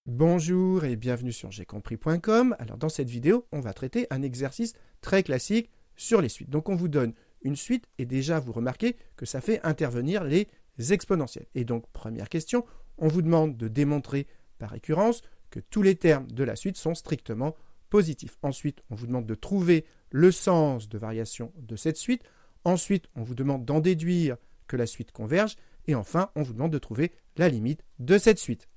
Bonjour et bienvenue sur j'aicompris.com. Alors dans cette vidéo, on va traiter un exercice très classique sur les suites. Donc on vous donne une suite et déjà vous remarquez que ça fait intervenir les exponentielles. Et donc première question, on vous demande de démontrer par récurrence que tous les termes de la suite sont strictement positifs. Ensuite, on vous demande de trouver le sens de variation de cette suite. Ensuite, on vous demande d'en déduire que la suite converge. Et enfin, on vous demande de trouver la limite de cette suite.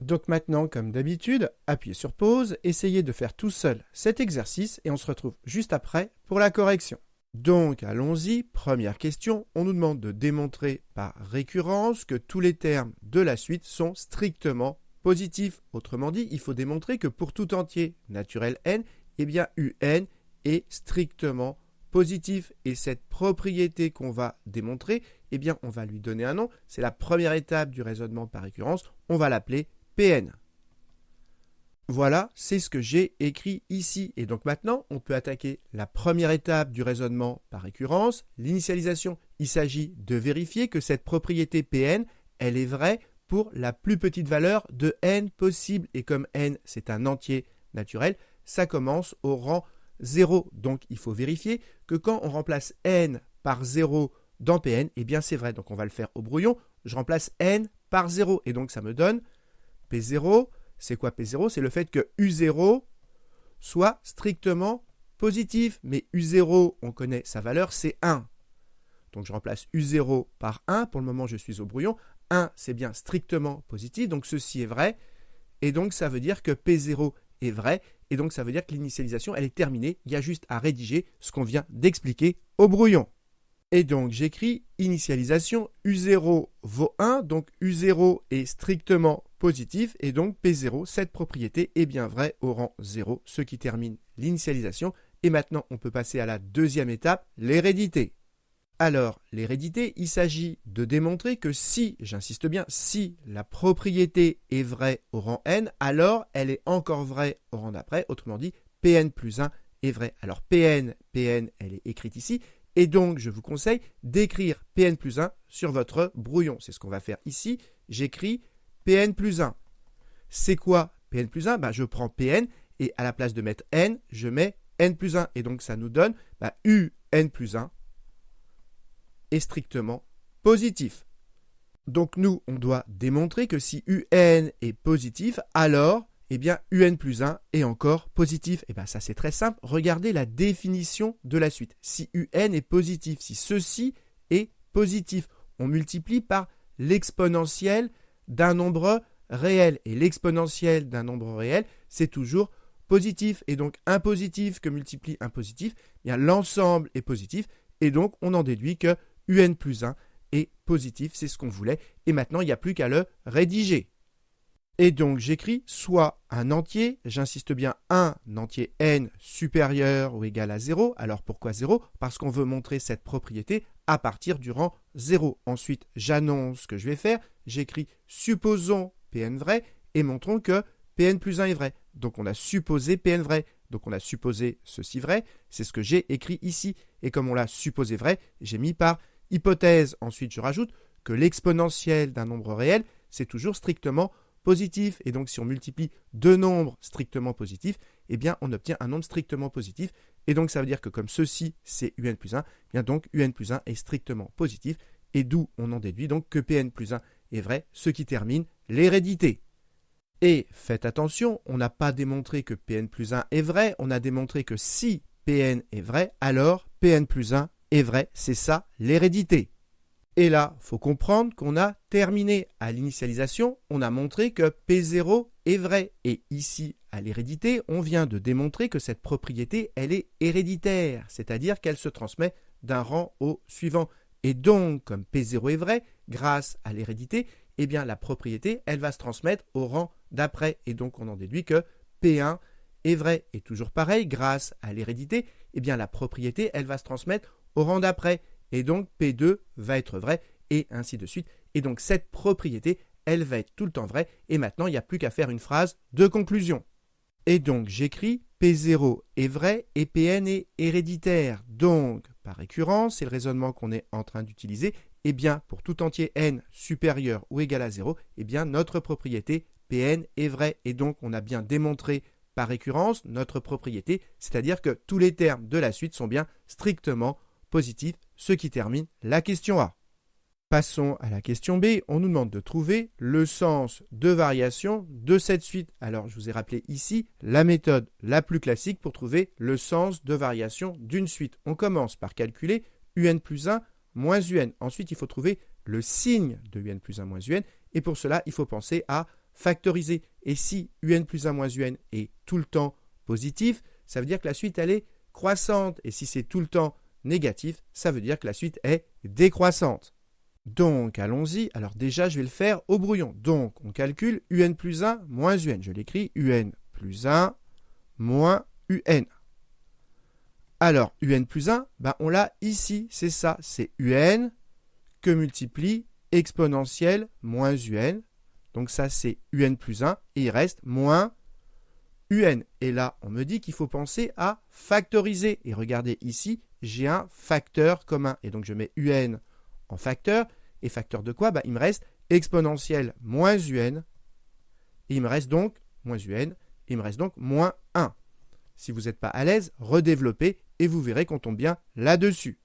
Donc maintenant, comme d'habitude, appuyez sur pause, essayez de faire tout seul cet exercice et on se retrouve juste après pour la correction. Donc allons-y, première question, on nous demande de démontrer par récurrence que tous les termes de la suite sont strictement positifs. Autrement dit, il faut démontrer que pour tout entier naturel n, eh bien un est strictement positif. Et cette propriété qu'on va démontrer, eh bien on va lui donner un nom. C'est la première étape du raisonnement par récurrence, on va l'appeler Pn. Voilà, c'est ce que j'ai écrit ici. Et donc maintenant, on peut attaquer la première étape du raisonnement par récurrence, l'initialisation. Il s'agit de vérifier que cette propriété Pn, elle est vraie pour la plus petite valeur de n possible. Et comme n, c'est un entier naturel, ça commence au rang 0. Donc il faut vérifier que quand on remplace n par 0 dans Pn, eh bien c'est vrai. Donc on va le faire au brouillon. Je remplace n par 0. Et donc ça me donne P0, c'est quoi P0? C'est le fait que U0 soit strictement positif. Mais U0, on connaît sa valeur, c'est 1. Donc je remplace U0 par 1. Pour le moment, je suis au brouillon. 1, c'est bien strictement positif. Donc ceci est vrai. Et donc ça veut dire que P0 est vrai. Et donc ça veut dire que l'initialisation, elle est terminée. Il y a juste à rédiger ce qu'on vient d'expliquer au brouillon. Et donc j'écris initialisation, U0 vaut 1, donc U0 est strictement positif, et donc P0, cette propriété est bien vraie au rang 0, ce qui termine l'initialisation. Et maintenant, on peut passer à la deuxième étape, l'hérédité. Alors, l'hérédité, il s'agit de démontrer que si, j'insiste bien, si la propriété est vraie au rang n, alors elle est encore vraie au rang d'après, autrement dit, Pn plus 1 est vrai. Alors Pn, elle est écrite ici, et donc je vous conseille d'écrire Pn plus 1 sur votre brouillon. C'est ce qu'on va faire ici. J'écris Pn plus 1. C'est quoi Pn plus 1 ? Je prends Pn et à la place de mettre n, je mets n plus 1. Et donc ça nous donne Un plus 1 est strictement positif. Donc nous, on doit démontrer que si Un est positif, alors eh bien, Un plus 1 est encore positif. Et bien, ça, c'est très simple. Regardez la définition de la suite. Si Un est positif, si ceci est positif, on multiplie par l'exponentielle d'un nombre réel. Et l'exponentielle d'un nombre réel, c'est toujours positif. Et donc, un positif que multiplie un positif, eh bien, l'ensemble est positif. Et donc, on en déduit que Un plus 1 est positif. C'est ce qu'on voulait. Et maintenant, il n'y a plus qu'à le rédiger. Et donc j'écris soit un entier, j'insiste bien un entier n supérieur ou égal à 0. Alors pourquoi 0 ? Parce qu'on veut montrer cette propriété à partir du rang 0. Ensuite, j'annonce ce que je vais faire. J'écris supposons Pn vrai et montrons que Pn plus 1 est vrai. Donc on a supposé Pn vrai. Donc on a supposé ceci vrai. C'est ce que j'ai écrit ici. Et comme on l'a supposé vrai, j'ai mis par hypothèse. Ensuite, je rajoute que l'exponentielle d'un nombre réel, c'est toujours strictement positif. Et donc, si on multiplie deux nombres strictement positifs, eh bien, on obtient un nombre strictement positif. Et donc, ça veut dire que comme ceci, c'est Un plus 1, eh bien donc Un plus 1 est strictement positif. Et d'où on en déduit donc que Pn plus 1 est vrai, ce qui termine l'hérédité. Et faites attention, on n'a pas démontré que Pn plus 1 est vrai, on a démontré que si Pn est vrai, alors Pn plus 1 est vrai. C'est ça l'hérédité. Et là, il faut comprendre qu'on a terminé à l'initialisation, on a montré que P0 est vrai. Et ici, à l'hérédité, on vient de démontrer que cette propriété, elle est héréditaire, c'est-à-dire qu'elle se transmet d'un rang au suivant. Et donc, comme P0 est vrai, grâce à l'hérédité, eh bien la propriété, elle va se transmettre au rang d'après. Et donc, on en déduit que P1 est vrai. Et toujours pareil, grâce à l'hérédité, eh bien la propriété, elle va se transmettre au rang d'après. Et donc, P2 va être vrai, et ainsi de suite. Et donc, cette propriété, elle va être tout le temps vraie. Et maintenant, il n'y a plus qu'à faire une phrase de conclusion. Et donc, j'écris P0 est vrai et Pn est héréditaire. Donc, par récurrence, c'est le raisonnement qu'on est en train d'utiliser. Eh bien, pour tout entier n supérieur ou égal à 0, eh bien, notre propriété Pn est vrai. Et donc, on a bien démontré par récurrence notre propriété, c'est-à-dire que tous les termes de la suite sont bien strictement positifs, ce qui termine la question A. Passons à la question B. On nous demande de trouver le sens de variation de cette suite. Alors, je vous ai rappelé ici la méthode la plus classique pour trouver le sens de variation d'une suite. On commence par calculer un plus 1 moins un. Ensuite, il faut trouver le signe de un plus 1 moins un. Et pour cela, il faut penser à factoriser. Et si un plus 1 moins un est tout le temps positif, ça veut dire que la suite, elle est croissante. Et si c'est tout le temps négatif, ça veut dire que la suite est décroissante. Donc, allons-y. Alors déjà, je vais le faire au brouillon. Donc, on calcule un plus 1 moins un. Je l'écris un plus 1 moins un. Alors, un plus 1, on l'a ici. C'est ça, c'est un que multiplie exponentielle moins un. Donc ça, c'est un plus 1 et il reste moins un. Et là, on me dit qu'il faut penser à factoriser. Et regardez ici, j'ai un facteur commun. Et donc, je mets un en facteur. Et facteur de quoi? Il me reste exponentielle moins un. Et il me reste donc moins un. Et il me reste donc moins 1. Si vous n'êtes pas à l'aise, redéveloppez et vous verrez qu'on tombe bien là-dessus.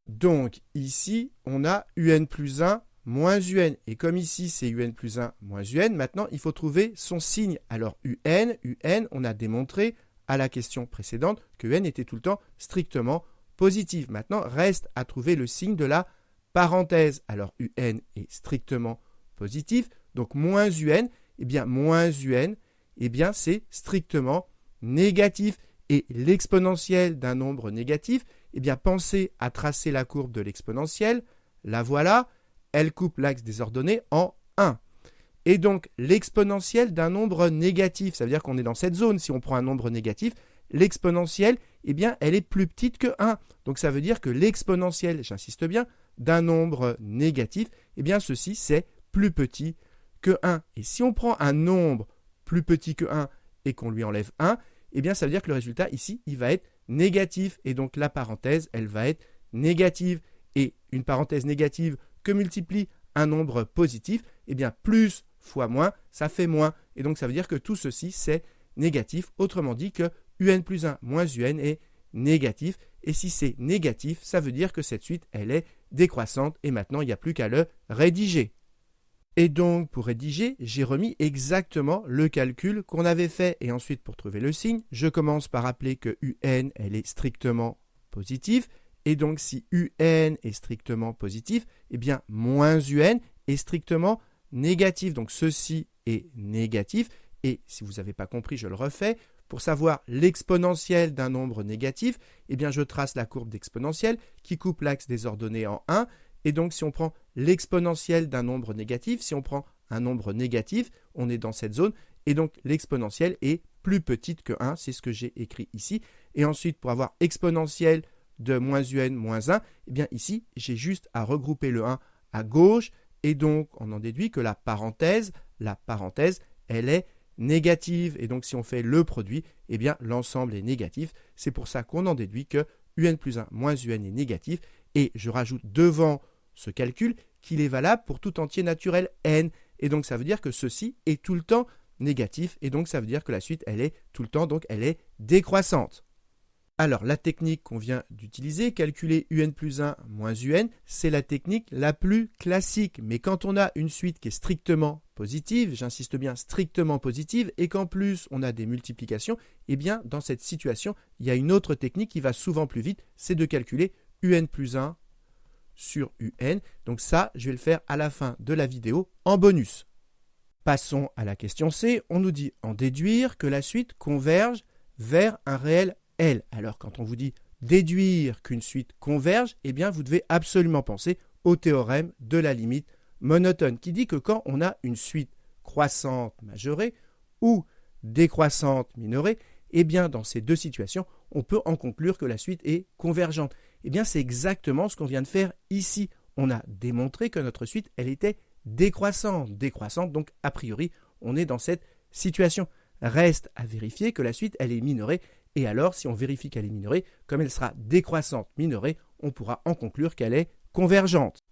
Donc ici, on a un plus 1 moins un. Et comme ici, c'est un plus 1 moins un, maintenant, il faut trouver son signe. Alors un, on a démontré à la question précédente que n était tout le temps strictement positif. Maintenant, reste à trouver le signe de la parenthèse. Alors un est strictement positif. Donc moins un, moins un, c'est strictement négatif. Et l'exponentielle d'un nombre négatif, pensez à tracer la courbe de l'exponentielle. La voilà. Elle coupe l'axe des ordonnées en 1. Et donc, l'exponentielle d'un nombre négatif, ça veut dire qu'on est dans cette zone. Si on prend un nombre négatif, l'exponentielle, elle est plus petite que 1. Donc, ça veut dire que l'exponentielle, j'insiste bien, d'un nombre négatif, ceci, c'est plus petit que 1. Et si on prend un nombre plus petit que 1 et qu'on lui enlève 1, ça veut dire que le résultat, ici, il va être négatif. Et donc, la parenthèse, elle va être négative. Et une parenthèse négative que multiplie un nombre positif, plus fois moins, ça fait moins. Et donc, ça veut dire que tout ceci, c'est négatif. Autrement dit que un plus 1 moins un est négatif. Et si c'est négatif, ça veut dire que cette suite, elle est décroissante. Et maintenant, il n'y a plus qu'à le rédiger. Et donc, pour rédiger, j'ai remis exactement le calcul qu'on avait fait. Et ensuite, pour trouver le signe, je commence par rappeler que un, elle est strictement positive. Et donc, si un est strictement positif, moins un est strictement négatif. Donc, ceci est négatif. Et si vous n'avez pas compris, je le refais. Pour savoir l'exponentielle d'un nombre négatif, je trace la courbe d'exponentielle qui coupe l'axe des ordonnées en 1. Et donc, si on prend l'exponentielle d'un nombre négatif, si on prend un nombre négatif, on est dans cette zone. Et donc, l'exponentielle est plus petite que 1. C'est ce que j'ai écrit ici. Et ensuite, pour avoir exponentielle de moins un, moins 1, ici, j'ai juste à regrouper le 1 à gauche. Et donc, on en déduit que la parenthèse, elle est négative. Et donc, si on fait le produit, l'ensemble est négatif. C'est pour ça qu'on en déduit que un plus 1 moins un est négatif. Et je rajoute devant ce calcul qu'il est valable pour tout entier naturel n. Et donc, ça veut dire que ceci est tout le temps négatif. Et donc, ça veut dire que la suite, elle est tout le temps, donc elle est décroissante. Alors, la technique qu'on vient d'utiliser, calculer un plus 1 moins un, c'est la technique la plus classique. Mais quand on a une suite qui est strictement positive, j'insiste bien strictement positive, et qu'en plus on a des multiplications, dans cette situation, il y a une autre technique qui va souvent plus vite, c'est de calculer un plus 1 sur un. Donc ça, je vais le faire à la fin de la vidéo en bonus. Passons à la question C. On nous dit en déduire que la suite converge vers un réel L. Alors, quand on vous dit déduire qu'une suite converge, vous devez absolument penser au théorème de la limite monotone, qui dit que quand on a une suite croissante majorée ou décroissante minorée, dans ces deux situations, on peut en conclure que la suite est convergente. C'est exactement ce qu'on vient de faire ici. On a démontré que notre suite, elle était décroissante. Décroissante, donc a priori, on est dans cette situation. Reste à vérifier que la suite, elle est minorée. Et alors, si on vérifie qu'elle est minorée, comme elle sera décroissante minorée, on pourra en conclure qu'elle est convergente.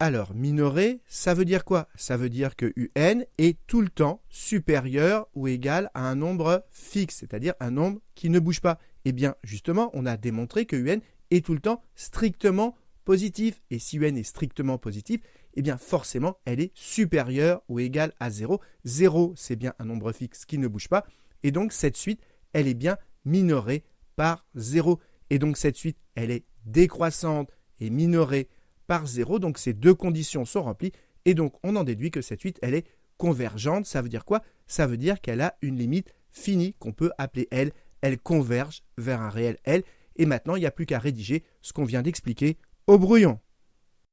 Alors, minoré, ça veut dire quoi? Ça veut dire que UN est tout le temps supérieur ou égal à un nombre fixe, c'est-à-dire un nombre qui ne bouge pas. Eh bien, justement, on a démontré que UN est tout le temps strictement positif. Et si UN est strictement positif, eh bien, forcément, elle est supérieure ou égale à 0. 0, c'est bien un nombre fixe qui ne bouge pas. Et donc, cette suite, elle est bien minorée par 0. Et donc, cette suite, elle est décroissante et minorée par 0, donc ces deux conditions sont remplies, et donc on en déduit que cette suite, elle est convergente. Ça veut dire quoi? Ça veut dire qu'elle a une limite finie qu'on peut appeler L. Elle converge vers un réel L, et maintenant il n'y a plus qu'à rédiger ce qu'on vient d'expliquer au brouillon.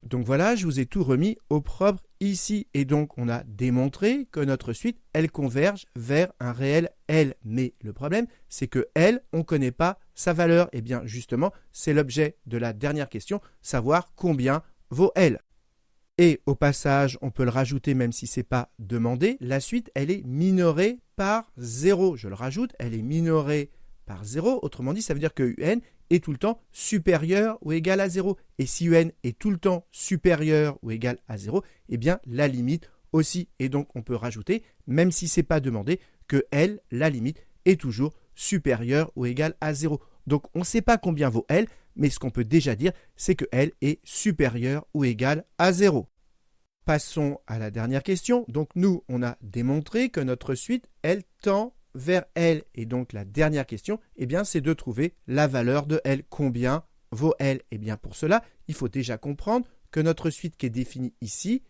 Donc voilà, je vous ai tout remis au propre ici, et donc on a démontré que notre suite, elle converge vers un réel L. Mais le problème, c'est que L, on ne connaît pas sa valeur. Et bien justement, c'est l'objet de la dernière question, savoir combien vaut L. Et au passage, on peut le rajouter même si ce n'est pas demandé, la suite, elle est minorée par 0. Je le rajoute, elle est minorée par 0. Autrement dit, ça veut dire que UN est tout le temps supérieur ou égal à 0. Et si UN est tout le temps supérieur ou égal à 0, eh bien la limite aussi. Et donc on peut rajouter, même si ce n'est pas demandé, que L, la limite, est toujours supérieure ou égale à 0. Donc on ne sait pas combien vaut L, mais ce qu'on peut déjà dire, c'est que L est supérieure ou égale à 0. Passons à la dernière question. Donc nous, on a démontré que notre suite, elle tend vers L. Et donc la dernière question, eh bien, c'est de trouver la valeur de L. Combien vaut L? Eh bien pour cela, il faut déjà comprendre que notre suite qui est définie ici,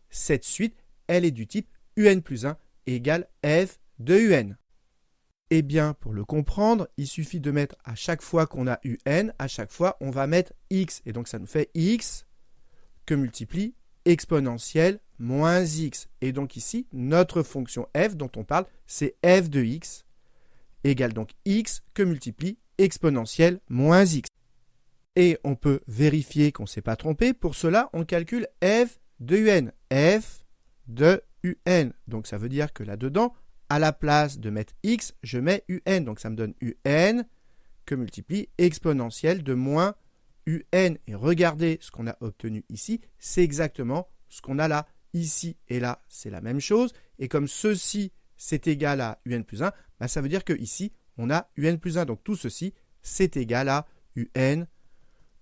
cette suite, elle est du type UN plus 1 égale F de UN. Eh bien, pour le comprendre, il suffit de mettre à chaque fois qu'on a UN, à chaque fois, on va mettre X. Et donc ça nous fait X que multiplie exponentielle moins X. Et donc ici, notre fonction F dont on parle, c'est F de X égale donc X que multiplie exponentielle moins X. Et on peut vérifier qu'on ne s'est pas trompé. Pour cela, on calcule F de UN. F de UN. Donc ça veut dire que là-dedans, à la place de mettre X, je mets UN. Donc ça me donne UN que multiplie exponentielle de moins UN. Et regardez ce qu'on a obtenu ici. C'est exactement ce qu'on a là. Ici et là, c'est la même chose. Et comme ceci, c'est égal à UN plus 1, bah ça veut dire qu'ici, on a UN plus 1. Donc tout ceci, c'est égal à UN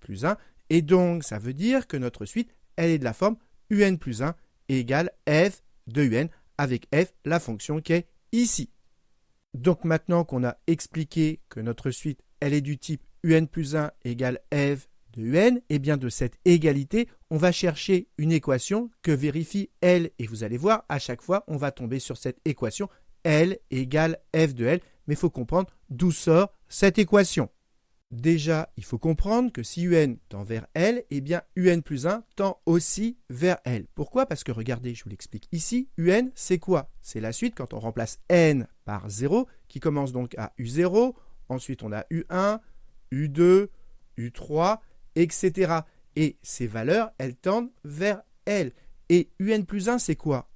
plus 1. Et donc, ça veut dire que notre suite, elle est de la forme UN plus 1 égale F de UN avec F, la fonction qui est ici. Donc maintenant qu'on a expliqué que notre suite, elle est du type UN plus 1 égale F de UN, et bien de cette égalité, on va chercher une équation que vérifie L. Et vous allez voir, à chaque fois, on va tomber sur cette équation L égale F de L. Mais il faut comprendre d'où sort cette équation. Déjà, il faut comprendre que si UN tend vers L, eh bien UN plus 1 tend aussi vers L. Pourquoi? Parce que regardez, je vous l'explique ici, UN, c'est quoi? C'est la suite quand on remplace N par 0, qui commence donc à U0, ensuite on a U1, U2, U3, etc. Et ces valeurs, elles tendent vers L. Et UN plus 1, c'est quoi?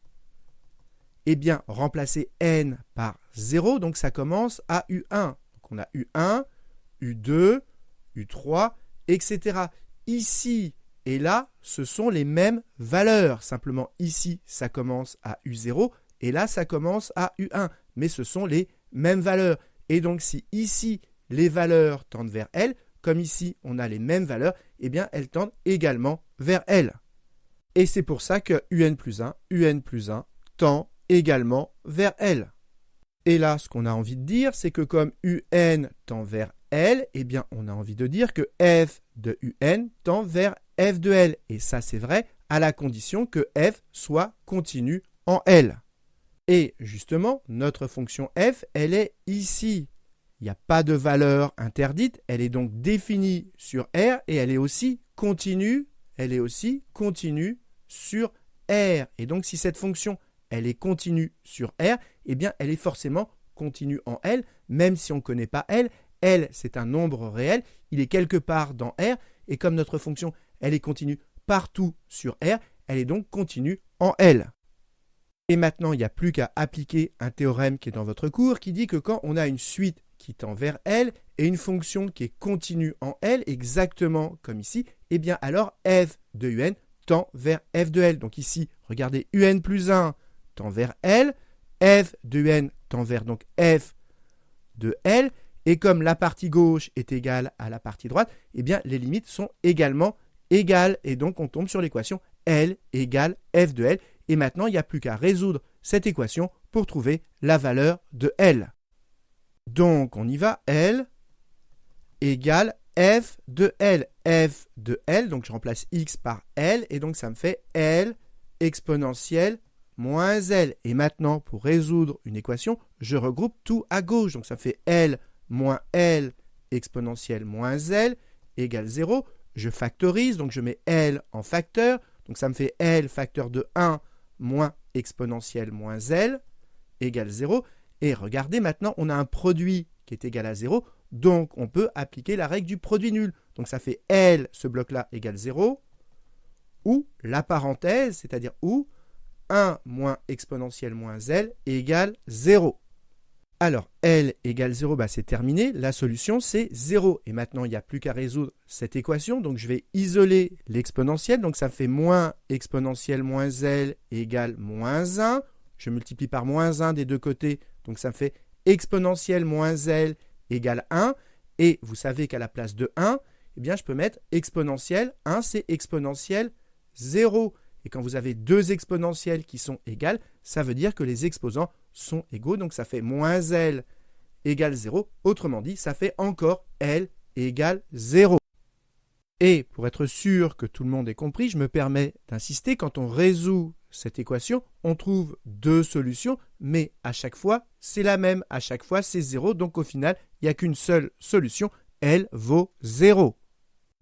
Eh bien, remplacer N par 0, donc ça commence à U1. Donc on a U1, U2, U3, etc. Ici et là, ce sont les mêmes valeurs. Simplement, ici, ça commence à U0 et là, ça commence à U1. Mais ce sont les mêmes valeurs. Et donc, si ici, les valeurs tendent vers L, comme ici, on a les mêmes valeurs, eh bien, elles tendent également vers L. Et c'est pour ça que UN plus 1 tend également vers L. Et là, ce qu'on a envie de dire, c'est que comme UN tend vers L, eh bien, on a envie de dire que F de UN tend vers F de L. Et ça, c'est vrai à la condition que F soit continu en L. Et justement, notre fonction F, elle est ici. Il n'y a pas de valeur interdite, elle est donc définie sur R et elle est aussi continue sur R. Et donc, si cette fonction, elle est continue sur R, eh bien, elle est forcément continue en L, même si on ne connaît pas L. L, c'est un nombre réel, il est quelque part dans R, et comme notre fonction, elle est continue partout sur R, elle est donc continue en L. Et maintenant, il n'y a plus qu'à appliquer un théorème qui est dans votre cours, qui dit que quand on a une suite qui tend vers L, et une fonction qui est continue en L, exactement comme ici, eh bien alors f de UN tend vers f de L. Donc ici, regardez, un plus 1 tend vers L, f de un tend vers donc f de L, et comme la partie gauche est égale à la partie droite, eh bien les limites sont également égales, et donc on tombe sur l'équation L égale f de L, et maintenant il n'y a plus qu'à résoudre cette équation pour trouver la valeur de L. Donc on y va, L égale f de L. F de L, donc je remplace x par L, et donc ça me fait L exponentielle moins L. Et maintenant, pour résoudre une équation, je regroupe tout à gauche. Donc ça fait L moins L exponentielle moins L égale 0. Je factorise, donc je mets L en facteur. Donc ça me fait L facteur de 1 moins exponentielle moins L égale 0. Et regardez, maintenant, on a un produit qui est égal à 0. Donc, on peut appliquer la règle du produit nul. Donc, ça fait L, ce bloc-là, égale 0, ou la parenthèse, c'est-à-dire ou 1 moins exponentielle moins L égale 0. Alors, L égale 0, c'est terminé. La solution, c'est 0. Et maintenant, il n'y a plus qu'à résoudre cette équation. Donc, je vais isoler l'exponentielle. Donc, ça fait moins exponentielle moins L égale moins 1. Je multiplie par moins 1 des deux côtés. Donc, ça fait exponentielle moins L égale 1, et vous savez qu'à la place de 1, eh bien, je peux mettre exponentielle. 1, c'est exponentielle 0. Et quand vous avez deux exponentielles qui sont égales, ça veut dire que les exposants sont égaux. Donc, ça fait moins L égale 0. Autrement dit, ça fait encore L égale 0. Et pour être sûr que tout le monde ait compris, je me permets d'insister, quand on résout cette équation, on trouve deux solutions, mais à chaque fois, c'est la même. À chaque fois, c'est 0. Donc, au final, il n'y a qu'une seule solution. L vaut 0.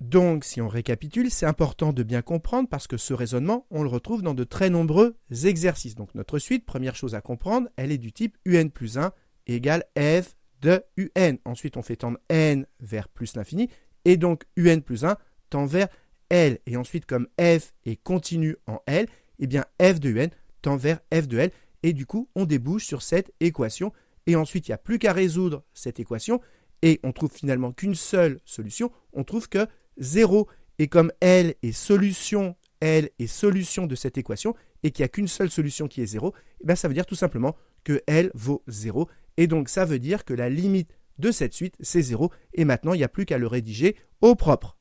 Donc, si on récapitule, c'est important de bien comprendre parce que ce raisonnement, on le retrouve dans de très nombreux exercices. Donc, notre suite, première chose à comprendre, elle est du type un plus 1 égale f de un. Ensuite, on fait tendre n vers plus l'infini. Et donc, un plus 1 tend vers L. Et ensuite, comme f est continu en L, eh bien, f de un tend vers f de L. Et du coup, on débouche sur cette équation. Et ensuite, il n'y a plus qu'à résoudre cette équation. Et on trouve finalement qu'une seule solution. On trouve que 0. Et comme L est solution de cette équation, et qu'il n'y a qu'une seule solution qui est 0, eh bien, ça veut dire tout simplement que L vaut 0. Et donc, ça veut dire que la limite de cette suite, c'est 0. Et maintenant, il n'y a plus qu'à le rédiger au propre.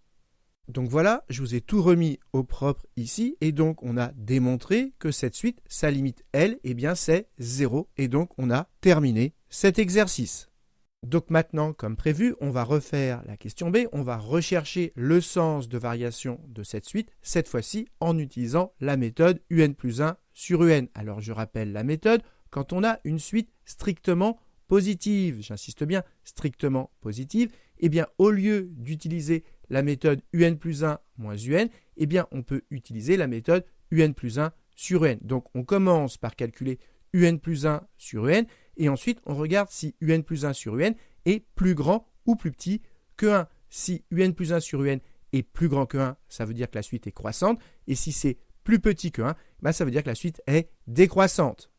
Donc voilà, je vous ai tout remis au propre ici. Et donc, on a démontré que cette suite, sa limite L, eh bien, c'est 0. Et donc, on a terminé cet exercice. Donc maintenant, comme prévu, on va refaire la question B. On va rechercher le sens de variation de cette suite, cette fois-ci en utilisant la méthode un plus 1 sur un. Alors, je rappelle la méthode. Quand on a une suite strictement positive, j'insiste bien, strictement positive, eh bien, au lieu d'utiliser la méthode un plus 1 moins un, eh bien, on peut utiliser la méthode un plus 1 sur un. Donc, on commence par calculer un plus 1 sur un, et ensuite, on regarde si un plus 1 sur un est plus grand ou plus petit que 1. Si un plus 1 sur un est plus grand que 1, ça veut dire que la suite est croissante, et si c'est plus petit que 1, ça veut dire que la suite est décroissante.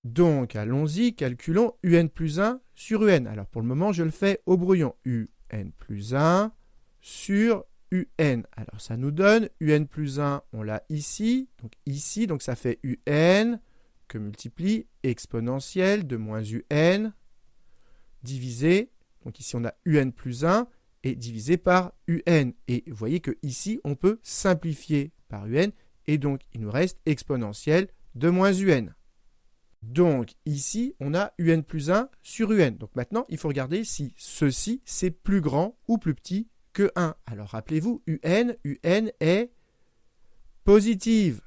Donc, allons-y, calculons un plus 1 sur un. Alors, pour le moment, je le fais au brouillon. Un plus 1 sur un. Alors, ça nous donne un plus 1, on l'a ici, donc ça fait un que multiplie exponentielle de moins un divisé, donc ici on a un plus 1 et divisé par un. Et vous voyez que ici on peut simplifier par un, et donc il nous reste exponentielle de moins un. Donc ici on a un plus 1 sur un. Donc maintenant il faut regarder si ceci c'est plus grand ou plus petit que 1. Alors rappelez-vous, un est positive.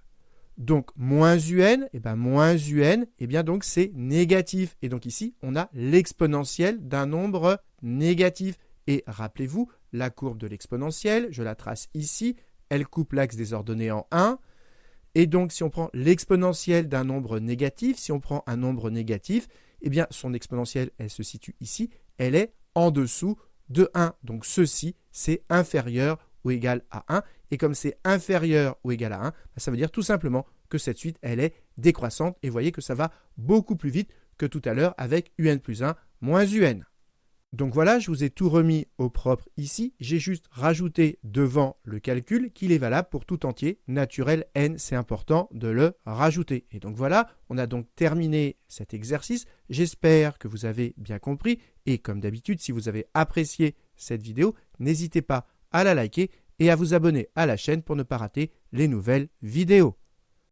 Donc, moins un, donc c'est négatif. Et donc ici, on a l'exponentielle d'un nombre négatif. Et rappelez-vous, la courbe de l'exponentielle, je la trace ici, elle coupe l'axe des ordonnées en 1. Et donc, si on prend l'exponentielle d'un nombre négatif, si on prend un nombre négatif, eh bien, son exponentielle, elle se situe ici, elle est en dessous de 1. Donc, ceci, c'est inférieur ou égal à 1. Et comme c'est inférieur ou égal à 1, ça veut dire tout simplement que cette suite, elle est décroissante. Et vous voyez que ça va beaucoup plus vite que tout à l'heure avec un plus 1 moins un. Donc voilà, je vous ai tout remis au propre ici. J'ai juste rajouté devant le calcul qu'il est valable pour tout entier naturel n. C'est important de le rajouter. Et donc voilà, on a donc terminé cet exercice. J'espère que vous avez bien compris. Et comme d'habitude, si vous avez apprécié cette vidéo, n'hésitez pas à la liker et à vous abonner à la chaîne pour ne pas rater les nouvelles vidéos.